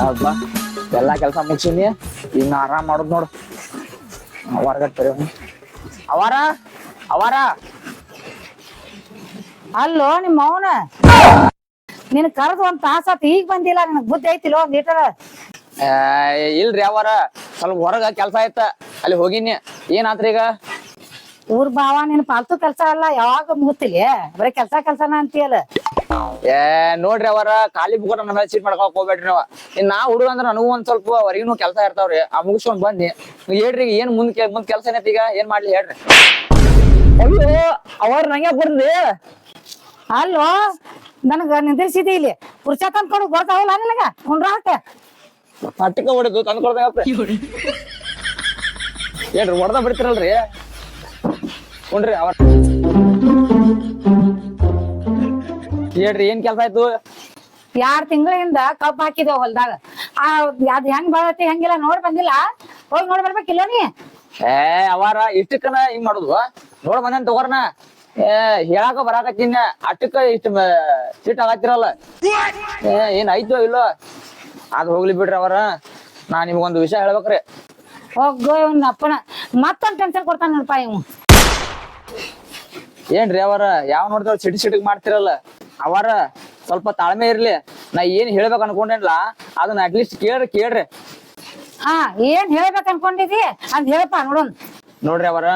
ಹಬ್ಬ ಎಲ್ಲಾ ಕೆಲಸ ಮುಗಿಸಿನಿ. ಈಗ ನಾ ಆರಾಮ್ ಮಾಡೋದ್ ನೋಡು. ಹೊರಗಟ್ಟೆ ಅವಾರ ಅವಾರ ಅಲ್ಲೋ ನಿಮ್ಮ ಅವನ ನಿನ್ ಕರೆದು ಒಂದ್ ತಾಸಾತ್ ಈಗ ಬಂದಿಲ್ಲ. ನಿನಗ್ ಬುದ್ಧಿ ಐತಿಲ್ಲ ಒಂದ್ ಲೀಟರ್? ಇಲ್ರಿ ಅವರ ಸ್ವಲ್ಪ ಹೊರಗ ಕೆಲ್ಸ ಆಯ್ತ, ಅಲ್ಲಿ ಹೋಗಿನಿ. ಏನಾತ್ರಿ ಈಗ? ಊರ್ ಬಾವ ನಿನ್ ಪಾಲ್ತು ಕೆಲ್ಸ ಅಲ್ಲ ಯಾವಾಗ ಮುಗುತ್ತಿಲ್ಲ, ಬರೀ ಕೆಲ್ಸನ ಅಂತೀಯಲ್ಲ. ನೋಡ್ರಿ ಅವರ ಖಾಲಿ ಬುಕ್ ನಮ್ಮ ಚೀಟ್ ಮಾಡ್ಕೊಕ್ ಹೋಗ್ಬೇಡ್ರಿ ನಾವ್. ನಾ ಹುಡುಗ ಅಂದ್ರ ನನಗೂ ಒಂದ್ ಸ್ವಲ್ಪ ಹೊರಗಿನೂ ಕೆಲ್ಸ ಇರ್ತಾವ್ರಿ. ಆ ಮುಗಿಸ್ಕೊಂಡ್ ಬಂದಿ. ಹೇಳ್ರಿ ಏನ್ ಮುಂದ್ ಕೆಲ್ಸ ಏನೈತಿ ಈಗ? ಏನ್ ಮಾಡ್ಲಿ ಹೇಳ್ರಿ. ಅಯ್ಯೋ ಅವ್ರ ನಂಗೆ ಬರ್ರಿ. ಅಲ್ಲೋ ನನಗ ನಿಂದಿರ್ಸಿದಿ ಇಲ್ಲಿ ಪುರ್ಚತ್ ಅನ್ಕೊಂಡು ಬರ್ತಾವಲ್ಲ ನಿನಗ ಕುಂಡ್ರಾಟ ಅಟ್ಟಿಕ ಹೊಡೆದು ತಂದ್ಕೊಳ್ದಂಗ ಏನ್ರಿ ಹೊಡೆದ ಬಿಡ್ತಿರಲ್ರಿ. ಹುನ್ರಿ ಅವ್ರ ಹೇಳ್ರಿ ಏನ್ ಕೆಲ್ಸ ಆಯ್ತು? 2 ತಿಂಗಳಿಂದ ಕಬ್ಬ್ ಹಾಕಿದೇವ್ ಹೊಲ್ದಾಗ. ಅದ್ ಹೆಂಗ್ ಬೆಳತಿ ಹೆಂಗಿಲ್ಲ ನೋಡ್ ಬಂದಿಲ್ಲ? ಹೋಗಿ ನೋಡಿ ಬರ್ಬೇಕಿಲ್ಲ ನೀ? ಅವಾರ ಇಷ್ಟಕ್ಕನ ಹಿಂಗ್ ಮಾಡುದು ನೋಡ್ ಬಂದೇನ್ ತಗೋರ್ನ. ಹೇಳಾಕ ಬರಾಕತ್ತೀನಿ, ಅಟ್ಟಕ್ಕ ಇಷ್ಟ ಸಿಟ್ ಆಗತ್ತಿರಲ್ಲ. ಏನ್ ಆಯ್ತು ಇಲ್ಲೋ ಅದ್ ಹೋಗ್ಲಿ ಬಿಡ್ರಿ ಅವರ. ನಾ ನಿಮ್ಗೊಂದು ವಿಷಯ ಹೇಳ್ಬೇಕ್ರಿ. ಹೋಗೋ ಇವ್ನ ಅಪ್ಪನ ಮತ್ತೊಂದ್ ಟೆನ್ಷನ್ ಕೊಡ್ತಾನ ನೋಡಪ್ಪ ಇವ್. ಏನ್ರಿ ಅವರ ಯಾವ ನೋಡಿದ್ರ ಸಿಟಿಗ್ ಮಾಡ್ತಿರಲ್ಲ. ಅವರ ಸ್ವಲ್ಪ ತಾಳ್ಮೆ ಇರ್ಲಿ. ನಾ ಏನ್ ಹೇಳ್ಬೇಕು ಅನ್ಕೊಂಡೇನ್ಲ ಅದನ್ನ ಅಟ್ಲೀಸ್ಟ್ ಕೇಳ್ರಿ. ಹಾ ಏನ್ ಹೇಳ್ಬೇಕ ಅನ್ಕೊಂಡಿದಿ ಅದ್ ಹೇಳಪ್ಪ ನೋಡೋಣ. ನೋಡ್ರಿ ಅವರ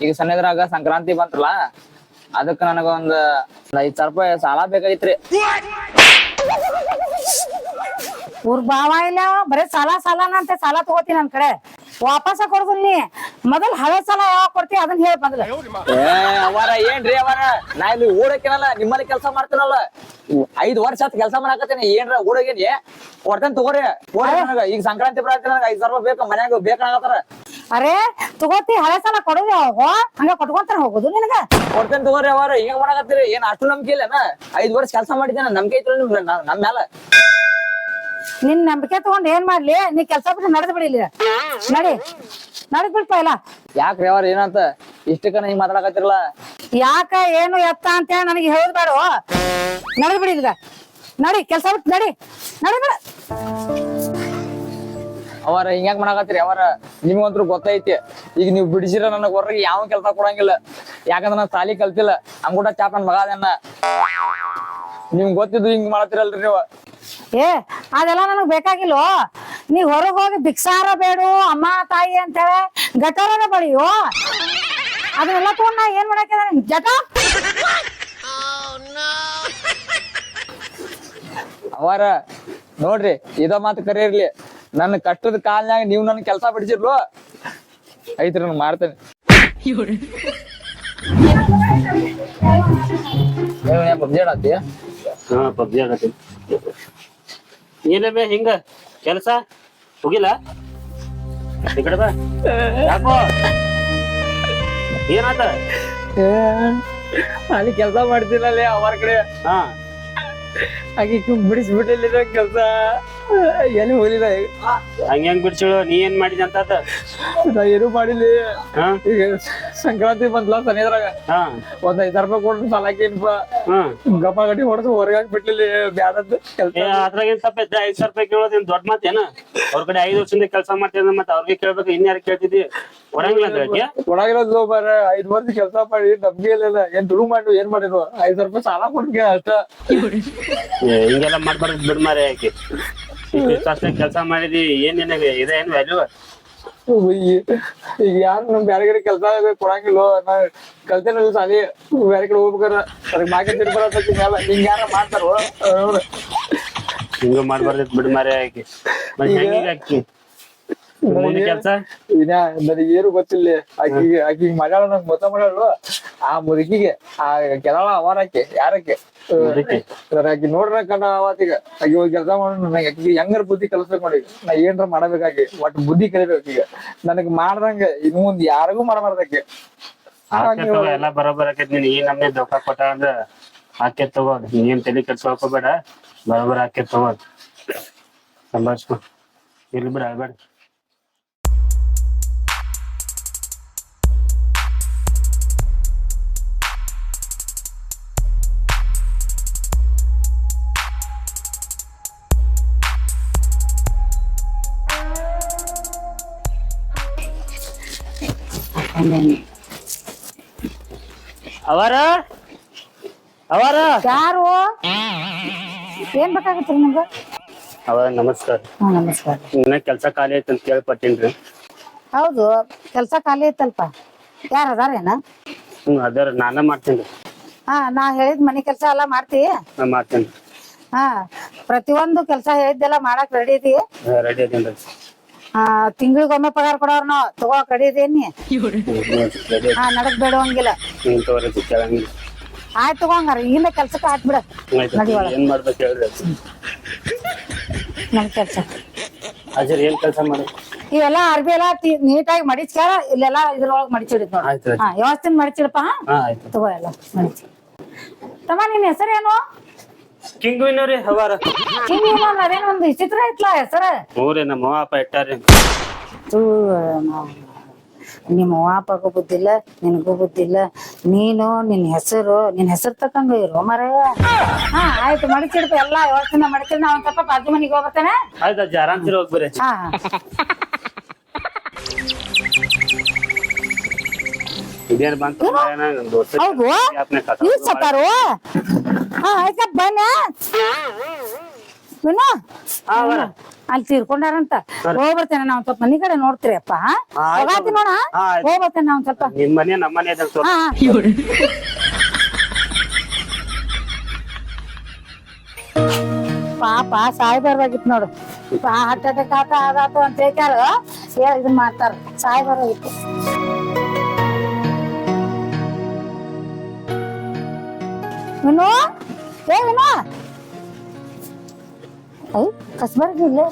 ಈಗ ಸಣ್ಣದ್ರಾಗ ಸಂಕ್ರಾಂತಿ ಬಂತ್ರಲ್ಲ, ಅದಕ್ಕ ನನಗ ಒಂದ್ 5,000 ರೂಪಾಯಿ ಸಾಲ ಬೇಕಾಗಿತ್ರಿ. ಊರ್ ಬಾವ ಇಲ್ಲ ಬರೀ ಸಾಲನ ಅಂತ ಸಾಲ ತಗೋತಿ ನನ್ ಕಡೆ ವಾಪಸ್ ಕೊಡ್ದು. ನೀ ಮೊದಲ್ ಹಳೆ ಸಾಲ ಯಾವಾಗ ಕೊಡ್ತಿ ಅದನ್ನ ಹೇಳಿ ಮೊದಲು. ಅವರ ಏನ್ರಿ ಅವರ ನಾ ಇಲ್ಲಿ ಓಡಕೇನಲ್ಲ, ನಿಮ್ಮಲ್ಲಿ ಕೆಲಸ ಮಾಡ್ತೀನಲ್ಲ. 5 ವರ್ಷ ಆತ್ ಕೆಲಸ ಮಾಡಾಕತ್ತೇನೆ. ಏನ್ರ ಓಡೋಗೇನಿ ಕೊಡ್ತೇನೆ ತಗೋರಿ. ನನಗ ಈಗ ಸಂಕ್ರಾಂತಿ ಬರಾಕ ನನಗ 5,000 ರೂಪಾಯಿ ಬೇಕು, ಮನ್ಯಾಗ ಬೇಕಾಗತ್ತಾರ. ಅರೆ ತಗೋತಿ ಹಳೆ ಸಾಲ ಕೊಡೋದು ಯಾವಾಗ? ಹಂಗ ಕೊಟ್ಕೊಂತಾರ ಹೋಗುದು ನಿನಗ? ಕೊಡ್ತೇನೆ ತಗೋರಿ ಅವರ. ಈಗ ಮಾಡಾಕತ್ತೀರಿ ಏನ್ ಅಷ್ಟು ನಂಬಿಕೆ ಇಲ್ಲನ? 5 ವರ್ಷ ಕೆಲಸ ಮಾಡಿದ್ದೇನೆ, ನಂಬಿಕೆ ಐತಿ ನಮ್ ಮ್ಯಾಲ. ನಿನ್ ನಂಬಿಕೆ ತಗೊಂಡ್ ಏನ್ ಮಾಡ್ಲಿ? ನೀ ಕೆಲ್ಸ ಬಿಟ್ಟು ನಡೆದ್ ಬಿಡಿಲಿ. ನಡದ್ ಬಿಡ್ಪ ಇಲ್ಲ. ಯಾಕ್ರಿ ಅವ್ರ ಏನಂತ ಇಷ್ಟಕ್ಕನ ಹಿಂಗ್ ಮಾತಾಡಕತ್ತಿರಲ್ಲ? ಯಾಕ ಏನು ಎತ್ತ ಅಂತ ಹೇಳಿ ನನಗೆ ಹೇಳುದ್ ಬೇಡ. ನಡೆದ್ ಬಿಡಿಲ್ಲ. ನಡಿ ಕೆಲ್ಸ ಬಿಟ್ಟು ನಡಿ ಬಿಡ. ಅವರ ಹಿಂಗ್ಯಾಕ್ ಮಾಡಾಕತ್ತೀರಿ ಅವರ? ನಿಮ್ಗಂತ್ರು ಗೊತ್ತೈತಿ ಈಗ ನೀವ್ ಬಿಡಿಸಿರ ನನಗ್ ಹೊರಗೆ ಯಾವ ಕೆಲ್ಸ ಕೊಡಂಗಿಲ್ಲ. ಯಾಕಂದ್ರ ನಾನ್ ಸಾಲಿ ಕಲ್ತಿಲ್ಲ, ಅಂಗೂಟ ಚಾಪನ್ ಮಗ ಅದೇನ. ನಿಮ್ಗ್ ಗೊತ್ತಿದ್ದು ಹಿಂಗ್ ಮಾಡತ್ತಿರಲ್ರಿ ನೀವು. ಅದೆಲ್ಲ ನನಗ್ ಬೇಕಾಗಿಲ್ವೋ. ನೀ ಹೊರಗ್ ಹೋಗಿ ಭಿಕ್ಷಾರ ಬೇಡು ಅಮ್ಮ ತಾಯಿ ಅಂತ ಹೇಳಿ ಗಟಾರದ ಬಳಿಯೋ ಅದನ್ನೆಲ್ಲ ತಗೊಂಡ್ ನಾ ಏನ್ ಮಾಡಾಕ ಜಟ. ಅವರ ನೋಡ್ರಿ ಇದ ಮಾತು ಕರೆಯಿರ್ಲಿ. ನನ್ನ ಕಷ್ಟದ ಕಾಲ್ನಾಗ ನೀವ್ ನನ್ ಕೆಲ್ಸ ಬಿಡಿಸಿರ್ಲು ಐತ್ರಿ ನನ್ ಮಾಡ್ತೇನೆ. ಪಬ್ಜಿ ಆಡತ್ತಿ? ಪಬ್ಜಿ ಆಗತ್ತಿ. ಏನೇ ಹಿಂಗ ಕೆಲ್ಸ ಹೋಗಿಲ್ಲ ಈ ಕಡೆ ಬಾ. ಯಾಕೋ ಏನಾತ? ಅಲ್ಲಿ ಕೆಲ್ಸ ಮಾಡ್ತೀನಲ್ಲಿ ಅವರ ಕಡೆ. ಹಾ ಹಾಗೆ ಬಿಡಿಸ್ಬಿಟ್ಟಿಲ್ಲ ಕೆಲ್ಸ. ಎಲ್ಲಿ ಹೋಗಿಲ್ಲ. ಹಂಗ್ ಬಿಡ್ಸಿಳು. ನೀ ಏನ್ ಮಾಡಿದ ಅಂತ? ನಾ ಏನು ಮಾಡಿಲ್ಲ. ಈಗ ಸಂಕ್ರಾಂತಿ ಬಂದ್ಲ ಸನಿದ್ರಾಗ ಒಂದ್ 5,000 ರೂಪಾಯಿ ಕೊಡ್ರಿ ಸಾಲಾಕೇನ್ಪ. ಗಪ್ಪ ಗಟ್ಟಿ ಹೊಡೆದು ಹೊರಗೆ ಹಾಕ್ಬಿಟ್ಲಿ ಬ್ಯಾಡದ್ ಕೆಲ್ಸ. ಅದ್ರಾಗ ಏನ್ ತಪ್ಪ 5,000 ರೂಪಾಯಿ ಕೇಳೋದೇನ್ ದೊಡ್ಡ ಮಾತೇನ? ಅವ್ರ ಕಡೆ 5 ವರ್ಷದಿಂದ ಕೆಲಸ ಮಾಡ್ತಿದ್ದ ಮತ್ತೆ ಅವ್ರಿಗೆ ಕೇಳ್ಬೇಕು, ಇನ್ಯಾರ ಕೇಳ್ತಿದ್ದಿ? ಕೊಡಾಗಿರೋದು ಬರ 5 ವರ್ಷ ಕೆಲಸ ಮಾಡಿ ನಮ್ಗೆ ಇಲ್ಲ. ಏನ್ ದುಡು ಮಾಡಿ ಏನ್ ಮಾಡಿದ್ರು 5,000 ರೂಪಾಯಿ ಸಾಲ ಕೊಡ್ಗೆ ಅಷ್ಟ. ಹಿಂಗೆಲ್ಲ ಮಾಡ್ಬಾರ್ದು ಬಿಡ್ ಮಾರಿ. ಯಾಕೆ ಇಷ್ಟ ಕೆಲಸ ಮಾಡಿದಿ ಏನ್ ನಿನಗೆ ಇದೇನ್ ವ್ಯಾಲ್ಯೂ? ಈಗ ಯಾರು ನಮ್ ಬ್ಯಾರೆ ಕಡೆ ಕೆಲ್ಸ ಕೊಡಂಗಿಲ್ಲ. ನಾ ಕಲ್ತೇನ ಸಾಲಿ ಬ್ಯಾರೆ ಕಡೆ ಹೋಗ್ಬೇಕಾರ ಅದಕ್ಕೆ ಮಾರ್ಕೆಟ್ ತಿರ್ಬರತೈತಿ ಮ್ಯಾಲ. ಹಿಂಗ ಯಾರ ಮಾಡ್ತಾರ? ಹಿಂಗ ಮಾಡ್ಬಾರ್ದಿತ್ ಬಿಡ್ ಮಾರಿ. ಯಾಕೆ ಹಾಕಿ ಮುಂದೆ ಕೆಲ್ಸ ನನಗೆ ಏನು ಗೊತ್ತಿಲ್ಲ. ಆಕಿ ಮಾಡ್ಯಾಳ ನಂಗ್ ಮೊತ್ತ ಮಾಡ್ಯಾಳು. ಆ ಮುದುಕಿಗೆ ಆ ಕೆಲ ಅವರಕ್ಕೆ ಯಾರಕ್ಕೆ ಆಕಿ ನೋಡ್ರ ಕಣ್ಣ ಅವತ್ತೀಗ ಆಕಿ ಹೋಗಿ ಕೆಲಸ ಮಾಡ. ನನಗೆ ಆಕಿಗೆ ಹೆಂಗಾರ ಬುದ್ಧಿ ಕಲಿಸ್ಬೇಕು ನೋಡಿ. ನಾ ಏನ್ರ ಮಾಡಬೇಕಾಗಿ ಒಟ್ಟು ಬುದ್ಧಿ ಕಲಿಬೇಕು. ಈಗ ನನಗ್ ಮಾಡ್ದಂಗ ಇನ್ನು ಮುಂದ್ ಯಾರಿಗೂ ಮಾಡಬಾರ್ದಕ್ಕೆ. ಎಲ್ಲ ಬರೋಬರ್ ಆಕೈತಿ. ನೀನ್ ಈ ನಮ್ನೆ ದೊಕ್ಕ ಕೊಟ್ಟ ಅಂದ್ರ ಹಾಕೇತ್ ತಗೋ. ನೀನ್ ತಲೆ ಕೆಡ್ಸ್ಕೊಬೇಡ. ಬರೋಬರ್ ಹಾಕೇತ್ ತಗೋ. ಸಂಭಾಷಣ ಇರ್ಲಿ ಬಿಡ ಅಳ್ಬೇಡ. ಅವರ ಯಾರು ಏನ್ ಬೇಕಾಗತ್ರಿ ನಿಮ್ಗ? ಅವರ ನಮಸ್ಕಾರ. ನಮಸ್ಕಾರ. ಇನ್ನ ಕೆಲ್ಸ ಖಾಲಿ ಐತಿ ಅಂತ ಕೇಳ್ಪಟ್ಟೇನ್ರಿ. ಹೌದು, ಕೆಲ್ಸ ಖಾಲಿ ಐತಲ್ಪ. ಯಾರ ಅದಾರೇನ? ಅದರ ನಾನ ಮಾಡ್ತೇನ್ರಿ. ನಾ ಹೇಳಿದ್ ಮನಿ ಕೆಲ್ಸ ಎಲ್ಲಾ ಮಾಡ್ತಿ? ನಾ ಮಾಡ್ತೇನ್ರಿ. ಪ್ರತಿಯೊಂದು ಕೆಲ್ಸ ಹೇಳಿದ್ದೆಲ್ಲ ಮಾಡಕ್ ರೆಡಿ ಇದಿ? ರೆಡಿ ಅದೇನ್ರಿ. ತಿಂಗಳಿಗೊಮ್ಮೆ ಪಗಾರ ಕೊಡೋರ್ ನಾವ್ ತಗೋಕ್ ರೆಡಿ ಇದೀನಿ. ನಡಕ್ ಬೇಡವಂಗಿಲ್ಲ. ಆಯ್ತು ತಗೋಂಗಾರ ಈಗಿಂದ ಕೆಲ್ಸಕ್ಕೆ ಹಾಕ್ಬಿಡ. ಏನ್ ಮಾಡ್ಬೇಕು ಹೇಳ್ರಿ? ನಮ್ ಕೆಲ್ಸ ಅಜರ್ ಏನ್ ಕೆಲ್ಸ ಮಾಡಿ ಇವೆಲ್ಲ ಅರ್ಬಿ ಎಲ್ಲಾ ನೀಟಾಗಿ ಮಡಿಚ್ಕಾರ ಇಲ್ಲೆಲ್ಲಾ ಇದ್ರೊಳಗ್ ಮಡಿಚಿಡಿದ್ ನೋಡಿ. ವ್ಯವಸ್ಥೆ ಮಡಿಚಿಡಪ್ಪ. ತಗೋ ಎಲ್ಲ ಮಡಿಚಿ. ತಮ್ಮ ನಿನ್ ಹೆಸರೇನು? ಕಿಂಗ್ವಿನವ್ರಿ. ಹವಾರ ಅದೇನ್ ಒಂದು ವಿಚಿತ್ರ ಐತ್ಲಾ ಹೆಸರ. ಊರೇ ನಮ್ಮ ಅಪ್ಪ ಇಟ್ಟಾರಿ. ನಿಮ್ಮ ಅಪ್ಪಗೂ ಬುದ್ಧಿಲ್ಲ, ನಿನಗೂ ಬುದ್ಧಿಲ್ಲ. ನೀನು ನಿನ್ ಹೆಸರು ತಕ್ಕಂಗ ಇರು ಮರ. ಆಯ್ತು ಮಡಿಚಿಡ್ಪ ಎಲ್ಲ ವ್ಯವಸ್ಥೆ ಮಡಿಚಿಡ್. ನಾ ಒಂದ್ ಸ್ವಲ್ಪ ಬಾಜು ಮನಿಗೆ ಹೋಗ್ಬರ್ತೇನೆ. ಆಯ್ತು ಅಜ್ಜ, ಆರಾಮ್ಸಿರಿ ಹೋಗ್ಬರ್ರಿ. ಇದೇನ್ ಬಂತು? ಹೌದು ಇವ್ ಸತ್ತಾರು. ಆಯ್ತ ಬನ್ನ ಅಲ್ಲಿ ತೀರ್ಕೊಂಡಾರಂತ. ಹೋಗ್ಬರ್ತೇನೆ ನಾವ್ ಸ್ವಲ್ಪ ಮನಿ ಕಡೆ ನೋಡ್ತೀರಪ್ಪ. ಹೋಗಾತಿ ನೋಡ, ಹೋಗ್ಬರ್ತೇನೆ ನಾವ್ ಸ್ವಲ್ಪ. ನಿಮ್ ಮನೆ ನಮ್ಮ ಮನೆ ಪಾಪ ಸಾಯ್ಬಾರ್ದಾಗಿತ್ತು ನೋಡು. ಹಾರ್ಟ್ ಅಟ್ಯಾಕ್ ಆದಾತು ಅಂತ ಹೇಳ್ತಾರ, ಇದನ್ ಮಾಡ್ತಾರ. ಸಾಯ್ಬಾರ್ದಾಗಿತ್ತು. ವಿನು, ವಿನು, ಕಸ್ಬರ್ಗಿ ಇಲ್ಲೇ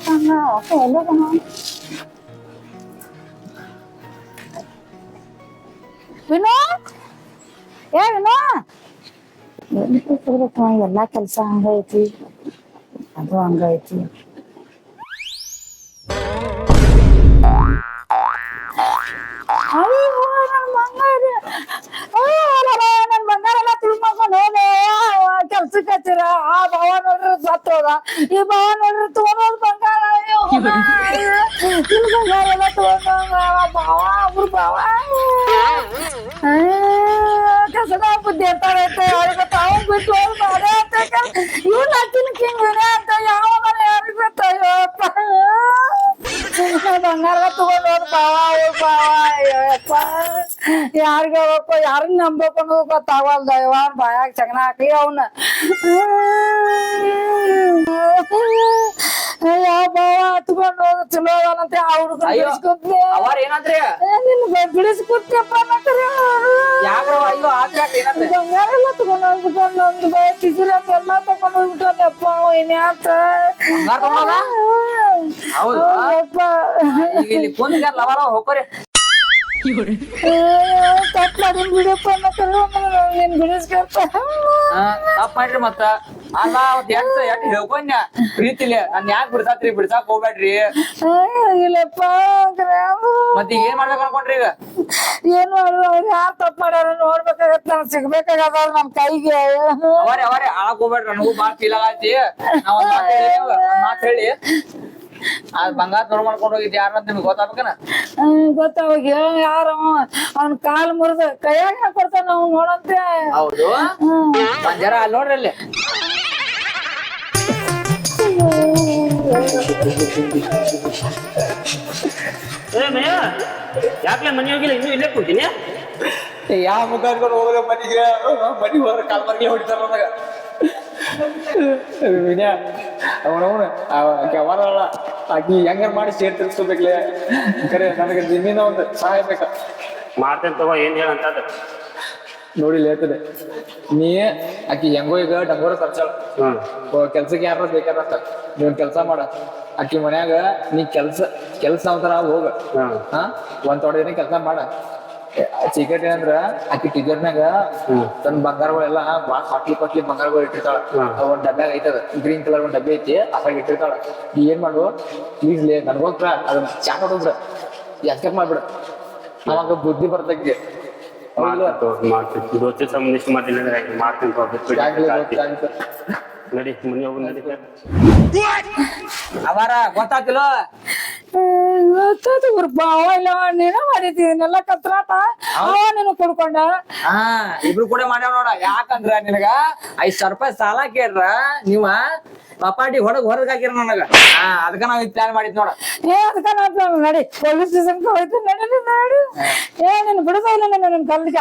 ಎಲ್ಲೇ ವಿನು, ವಿನು, ಎಲ್ಲಾ ಕೆಲ್ಸ ಹಂಗೈತಿ, ಅದು ಹಂಗೈತಿ. ನನ್ ಬಂಗಾರ ಎಲ್ಲ ತಿಳ್ಕೊಂಡ್ ಹೋದೆ. ಕೆಲ್ಸಕ್ಕೆ ಹಚ್ಚಿರ ಆ ಭಾವ ನೋಡ್ರಿ ಸತ್ತೋದ, ಈ ಭಾವ ನೋಡ್ರಿ ತಗೊಂಡ್ ಬಂಗಾರ. ಬಂಗಾರ ಎಲ್ಲ ತಗೊಂಡ ಭಾವ, ಅವ್ರ ಭಾವ ಕಸದ ಬುದ್ಧಿ ಇರ್ತಾರೈತೆ. ಅವ್ರಿಗೆ ತಾವು ಬಿಟ್ಟು ಹೋಗ್ಬಾರೆ ಅಂತ ಇವ್ನ ಹಾಕಿನ ಕಿಂಗ್ವಿನೇ ಅಂತ ಯಾವ ಮನೆ ಯಾರಿಗೆ ಗೊತ್ತಾಯಪ್ಪ. ಬಂಗಾರ ತಗೊಂಡ್ ಹೋದ್ ಭಾವ, ಅವ್ರ ಭಾವ. ಅಯ್ಯಪ್ಪ, ಯಾರಿಗ ಹೋಗ್ಬೇಕು, ಯಾರನ್ನ ನಂಬೇಕು ಅನ್ನೋದು ಗೊತ್ತಾಗಲ್ದ. ಯಾವಾಗ ಬಾಯಾಗ ಚಗನ ಹಾಕ್ಲಿ ಅವನ್ನ. ಯಾವ ಭಾವ ಹತ್ಕೊಂಡ್ ಹೋದ್ ಚಲೋ ಅದನಂತೆ. ಅವ್ರು ಬಿಡಿಸ್ಕೊತ್ಯಪ್ಪ. ಬಂಗಾರ ಎಲ್ಲ ತಗೊಂಡ್ ಹೋಗ್ಬಿಟ್ಟು ಒಂದು ಟಿಸಿರ ಎಲ್ಲ ತಗೊಂಡ್ ಹೋಗ್ಬಿಟ್ಟಪ್ಪ. ಇನ್ಯಾತ ಬಿಡಪ್ಪ ತಪ್ಪ ಮಾಡ್ರಿ. ಮತ್ತ ಅಲ್ಲ ಎಟ್ ಹೇಳ್ಕೊಂಡ ಪ್ರೀತಿಲಿ ನನ್ ಯಾಕೆ ಬಿಡ್ಸಾತ್ರಿ? ಬಿಡ್ಸಾಕ್ ಹೋಗ್ಬೇಡ್ರಿ. ಇಲ್ಲಪ್ಪ. ಮತ್ತ ಈಗ ಏನ್ ಮಾಡ್ಬೇಕು ಅನ್ಕೊಂಡ್ರಿ? ಈಗ ಏನ್ ಮಾಡುದು? ಅವ್ರು ಯಾರು ತಪ್ಪ ಮಾಡ್ಯಾರ ನೋಡ್ಬೇಕಾಗತ್ತ. ನನ್ ಸಿಗ್ಬೇಕಾಗದ ನಮ್ ಕೈಗೆ. ಅವರೇ ಆಳಕ್ ಹೋಗ್ಬೇಡ್ರಿ. ನನಗೂ ಬಾಳ್ ಫೀಲ್ ಆಗತಿ. ನಾವ್ ಒಂದ್ ಮಾತ್ ಹೇಳಿ ಅದ್ ಬಂಗಾರ ದೊಡ್ಡ ಮಾಡ್ಕೊಂಡ್ ಹೋಗಿದ್ ಯಾರಂತ ನಿಮ್ಗೆ ಗೊತ್ತಾಗ್ಬೇಕನ? ಗೊತ್ತಾವಾಗ ಯಾರ ಅವ್ನ ಕಾಲ್ ಮುರಿದ ಕೈಯಾಗ ಕೊಡ್ತಾನ ನಾವು ನೋಡಂತೆ. ಹೌದು, ಜರ ಅಲ್ಲಿ ನೋಡ್ರಿ. ಅಲ್ಲಿ ಯಾಕೆ ಮನೆ ಹೋಗಿಲ್ಲ? ಇನ್ನೂ ಇಲ್ಲೇ ಕೂತೀನಿ. ಯಾವ ಮುಖ ಅನ್ಕೊಂಡು ಹೋಗೋದ ಮನಿಗೆ? ಮನಿಗೆ ಹೋದ್ರೆ ಕಾಲ್ ಮರ್ಗೆ ಹೊಡಿತಾರ ನನಗ. ವಿನಯ ಅವನವನ ಅವರಲ್ಲ ಆಕಿ ಹೆಂಗಾರ ಮಾಡಿ ಸೇರ್ ತಿರ್ಸ್ಕೋಬೇಕ್ಲೆ. ಕರೆ ನನಗೆ ನಿನ್ನಿಂದ ಒಂದು ಸಹಾಯ ಬೇಕ. ಮಾಡ್ತೇನೆ ತಗೋ. ಏನ್ ಹೇಳಂತ ನೋಡಿ ಹೇಳ್ತದೆ. ನೀ ಆಕಿ ಹೆಂಗೋ ಈಗ ಡಂಗೋರ ಸರ್ಚಾಳ ಕೆಲ್ಸಕ್ಕೆ ಯಾರ ಬೇಕಾರಂತ ನೀವ್ ಕೆಲ್ಸ ಮಾಡ. ಆಕಿ ಮನ್ಯಾಗ ನೀ ಕೆಲ್ಸ ಅಂತಾರ ಹೋಗ. ಒಂದ್ ತೊಡೆ ದಿನ ಕೆಲ್ಸ ಮಾಡ. ಸೀಕ್ರೆಟ್ ಏನಂದ್ರ ಆಕಿ ಟಿಜರ್ನಾಗ ತನ್ನ ಬಂಗಾರಗಳೆಲ್ಲ ಬಾಳ ಕಾಟ್ಲಿ ಬಂಗಾರಗಳು ಇಟ್ಟಿರ್ತಾಳ. ಒಂದ್ ಡಬ್ಬ್ಯಾಗ ಐತದ ಗ್ರೀನ್ ಕಲರ್ ಒಂದ್ ಡಬ್ಬಿ ಐತಿ, ಅದ್ರಾಗ ಇಟ್ಟಿರ್ತಾಳ. ನೀ ಏನ್ ಮಾಡು ಪ್ಲೀಸ್ ಲೇ ನನ್ಗೋಸ್ಕರ ಅದನ್ನ ಚಾಟ್ ಹೊಡದ್ರ ಎಸ್ಕೇಪ್ ಮಾಡ್ಬಿಡ. ಅವಾಗ ಬುದ್ಧಿ ಬರ್ತಕ್ಕೆ. ದೋಸ್ತಿ ಸಂಬಂಧಿಸಿ ಮಾಡಿಲ್ಲ ಮಾಡ್ತೇನೆ. ನಡಿ ಮನೆ ಹೋಗಿ ನಡಿ. ಅವರ ಗೊತ್ತಾತಿಲ್ಲ ಬಾವ ಇಲ್ಲ ನೀನ ಮಾಡಿದ್ದೀನೆಲ್ಲ ಕತ್ರಾಟ ಅವ ನೀನು ಕುಡ್ಕೊಂಡ ಹಾ ಇಬ್ರು ಕೂಡ ಮಾಡ್ಯಾವ ನೋಡ ಯಾಕಂದ್ರ ನಿನಗ 5,000 ರೂಪಾಯಿ ಸಾಲ ಕೇಳ್ರ ನೀವ ಪಪಾಟಿ ಹೊರಗ್ ಹಾಕಿರ ನನಗ ಅದಕ್ಕ ನಾವ್ ಇದ್ ಪ್ಲಾನ್ ಮಾಡಿದ್ ನೋಡ ಅದಕ್ಕ ನಡಿ ಪೊಲೀಸ್ ಸ್ಟೇಷನ್ ಹೋಯ್ತು ನಡಿ ನಡಿ ನೀನು ಬಿಡುದಿಲ್ಲ ನಿನ್ನ ಕಲ್ಲಿಗೆ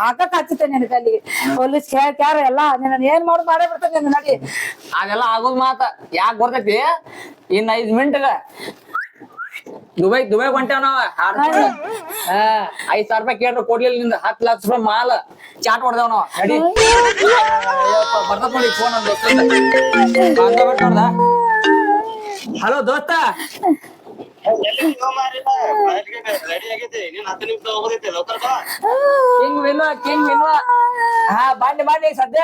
ಹಾಕಕ್ ಹಚ್ಚುತ್ತೆ ನಿನ್ನ ಕಲ್ಲಿಗೆ ಪೊಲೀಸ್ ಕೇಳ್ಕ್ಯಾರ ಎಲ್ಲ ನಿನ್ನ ಏನ್ ಮಾಡೋದು ಮಾಡೇ ಬಿಡ್ತೇನೆ ನಿನ್ನ ನಡಿ ಅದೆಲ್ಲ ಆಗೋದ್ ಮಾತ ಯಾಕೆ ಬರ್ತೈತಿ ಇನ್ 5 ಮಿನಿಟ್ಗ ದುಬೈ ಹೊಂಟೇವ್ ನಾವ 5,000 ರೂಪಾಯಿ ಕೇಳ್ರ ಕೊಡ್ಲಿಲ್ಲ ನಿಂದ 10 ಲಕ್ಷ ರೂಪಾಯಿ ಮಾಲ ಚಾಟ್ ಹೊಡ್ದೇವ್ ನಾವ್ ನಡಿ ಬರ್ತದ ನೋಡಿ ಫೋನ್ ನೋಡ್ದ ಹಲೋ ದೋಸ್ತ ಕಿಂಗ್ ವಿನ್ವಾ ಹಾ ಬಾಂಡಿ ಸದ್ಯ